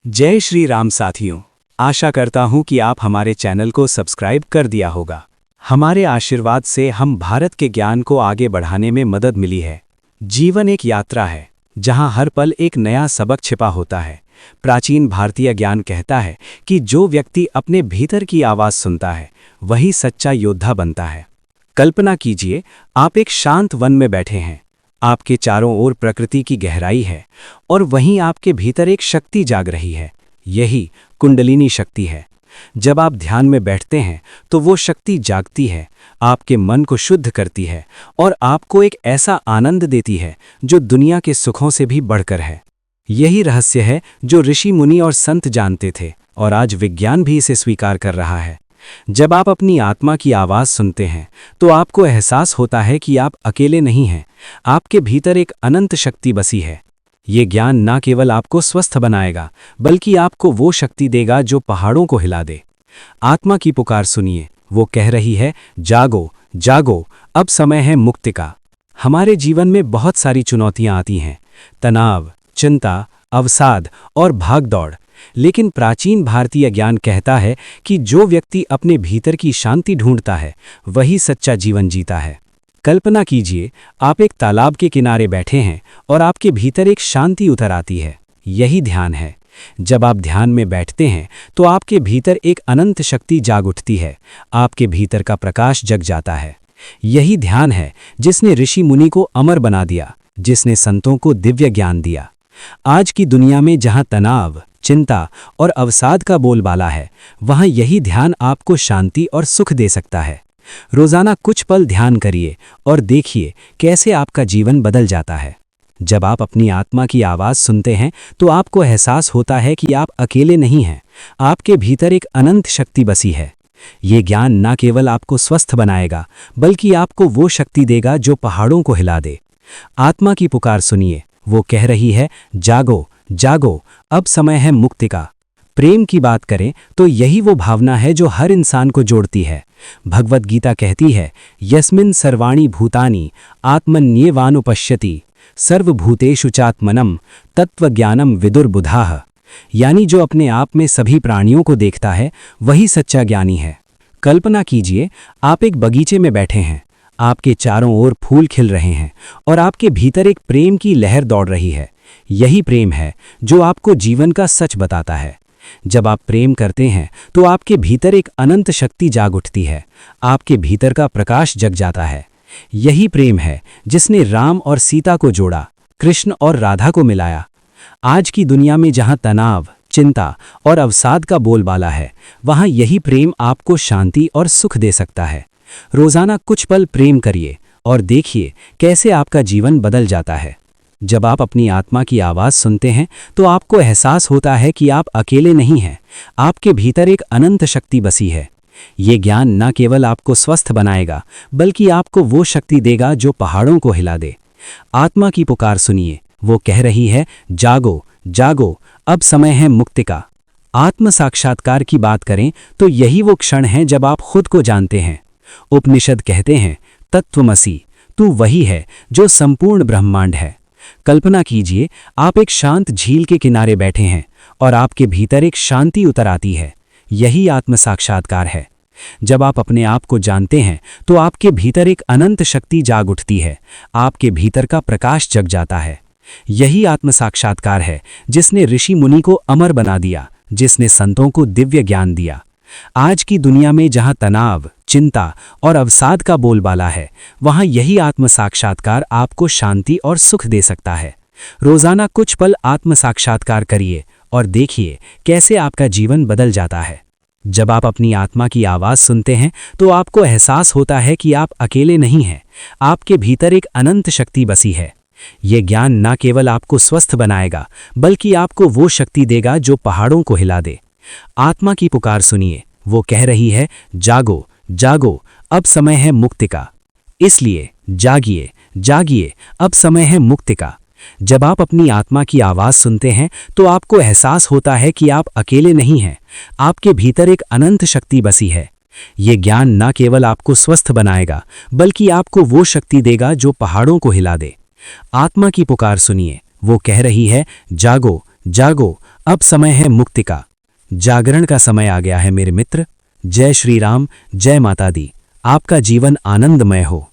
जय श्री राम साथियों। आशा करता हूं कि आप हमारे चैनल को सब्सक्राइब कर दिया होगा। हमारे आशीर्वाद से हम भारत के ज्ञान को आगे बढ़ाने में मदद मिली है। जीवन एक यात्रा है जहां हर पल एक नया सबक छिपा होता है। प्राचीन भारतीय ज्ञान कहता है कि जो व्यक्ति अपने भीतर की आवाज़ सुनता है वही सच्चा योद्धा बनता है। कल्पना कीजिए, आप एक शांत वन में बैठे हैं। आपके चारों ओर प्रकृति की गहराई है और वहीं आपके भीतर एक शक्ति जाग रही है। यही कुंडलिनी शक्ति है। जब आप ध्यान में बैठते हैं तो वो शक्ति जागती है, आपके मन को शुद्ध करती है और आपको एक ऐसा आनंद देती है जो दुनिया के सुखों से भी बढ़कर है। यही रहस्य है जो ऋषि मुनि और संत जानते थे और आज विज्ञान भी इसे स्वीकार कर रहा है। जब आप अपनी आत्मा की आवाज़ सुनते हैं तो आपको एहसास होता है कि आप अकेले नहीं हैं। आपके भीतर एक अनंत शक्ति बसी है। ये ज्ञान न केवल आपको स्वस्थ बनाएगा बल्कि आपको वो शक्ति देगा जो पहाड़ों को हिला दे। आत्मा की पुकार सुनिए, वो कह रही है, जागो जागो, अब समय है मुक्ति का। हमारे जीवन में बहुत सारी चुनौतियां आती हैं, तनाव, चिंता, अवसाद और भागदौड़। लेकिन प्राचीन भारतीय ज्ञान कहता है कि जो व्यक्ति अपने भीतर की शांति ढूंढता है वही सच्चा जीवन जीता है। कल्पना कीजिए, आप एक तालाब के किनारे बैठे हैं और आपके भीतर एक शांति उतर आती है। यही ध्यान है। जब आप ध्यान में बैठते हैं तो आपके भीतर एक अनंत शक्ति जाग उठती है, आपके भीतर का प्रकाश जग जाता है। यही ध्यान है जिसने ऋषि मुनि को अमर बना दिया, जिसने संतों को दिव्य ज्ञान दिया। आज की दुनिया में जहां तनाव, चिंता और अवसाद का बोलबाला है, वहां यही ध्यान आपको शांति और सुख दे सकता है। रोजाना कुछ पल ध्यान करिए और देखिए कैसे आपका जीवन बदल जाता है। जब आप अपनी आत्मा की आवाज़ सुनते हैं तो आपको एहसास होता है कि आप अकेले नहीं हैं, आपके भीतर एक अनंत शक्ति बसी है। ये ज्ञान न केवल आपको स्वस्थ बनाएगा बल्कि आपको वो शक्ति देगा जो पहाड़ों को हिला दे। आत्मा की पुकार सुनिए, वो कह रही है, जागो जागो, अब समय है मुक्ति का। प्रेम की बात करें तो यही वो भावना है जो हर इंसान को जोड़ती है। भगवत गीता कहती है, यस्मिन् सर्वाणि भूतानि आत्मन्येवानुपश्यति सर्वभूतेषु चात्मनम तत्वज्ञानम विदुर्बुधाः। यानी जो अपने आप में सभी प्राणियों को देखता है वही सच्चा ज्ञानी है। कल्पना कीजिए, आप एक बगीचे में बैठे हैं, आपके चारों ओर फूल खिल रहे हैं और आपके भीतर एक प्रेम की लहर दौड़ रही है। यही प्रेम है जो आपको जीवन का सच बताता है। जब आप प्रेम करते हैं तो आपके भीतर एक अनंत शक्ति जाग उठती है, आपके भीतर का प्रकाश जग जाता है। यही प्रेम है जिसने राम और सीता को जोड़ा, कृष्ण और राधा को मिलाया। आज की दुनिया में जहां तनाव, चिंता और अवसाद का बोलबाला है, वहां यही प्रेम आपको शांति और सुख दे सकता है। रोजाना कुछ पल प्रेम करिए और देखिए कैसे आपका जीवन बदल जाता है। जब आप अपनी आत्मा की आवाज़ सुनते हैं तो आपको एहसास होता है कि आप अकेले नहीं हैं, आपके भीतर एक अनंत शक्ति बसी है। ये ज्ञान न केवल आपको स्वस्थ बनाएगा बल्कि आपको वो शक्ति देगा जो पहाड़ों को हिला दे। आत्मा की पुकार सुनिए, वो कह रही है, जागो जागो, अब समय है मुक्ति का। आत्म साक्षात्कार की बात करें तो यही वो क्षण है जब आप खुद को जानते हैं। उपनिषद कहते हैं, तत्वमसि, तू वही है जो संपूर्ण ब्रह्मांड है। कल्पना कीजिए, आप एक शांत झील के किनारे बैठे हैं और आपके भीतर एक शांति उतर आती है। यही आत्म साक्षात्कार है। जब आप अपने आप को जानते हैं तो आपके भीतर एक अनंत शक्ति जाग उठती है, आपके भीतर का प्रकाश जग जाता है। यही आत्म साक्षात्कार है जिसने ऋषि मुनि को अमर बना दिया, जिसने संतों को दिव्य ज्ञान दिया। आज की दुनिया में जहां तनाव, चिंता और अवसाद का बोलबाला है, वहां यही आत्म साक्षात्कार आपको शांति और सुख दे सकता है। रोजाना कुछ पल आत्म साक्षात्कार करिए और देखिए कैसे आपका जीवन बदल जाता है। जब आप अपनी आत्मा की आवाज़ सुनते हैं तो आपको एहसास होता है कि आप अकेले नहीं हैं, आपके भीतर एक अनंत शक्ति बसी है। ये ज्ञान न केवल आपको स्वस्थ बनाएगा बल्कि आपको वो शक्ति देगा जो पहाड़ों को हिला दे। आत्मा की पुकार सुनिए, वो कह रही है, जागो जागो, अब समय है मुक्ति का। इसलिए जागिए जागिए, अब समय है मुक्ति का। जब आप अपनी आत्मा की आवाज़ सुनते हैं तो आपको एहसास होता है कि आप अकेले नहीं हैं, आपके भीतर एक अनंत शक्ति बसी है। ये ज्ञान न केवल आपको स्वस्थ बनाएगा बल्कि आपको वो शक्ति देगा जो पहाड़ों को हिला दे। आत्मा की पुकार सुनिए, वो कह रही है, जागो जागो, अब समय है मुक्ति का, जागरण का समय आ गया है मेरे मित्र। जय श्री राम, जय माता दी। आपका जीवन आनंदमय हो।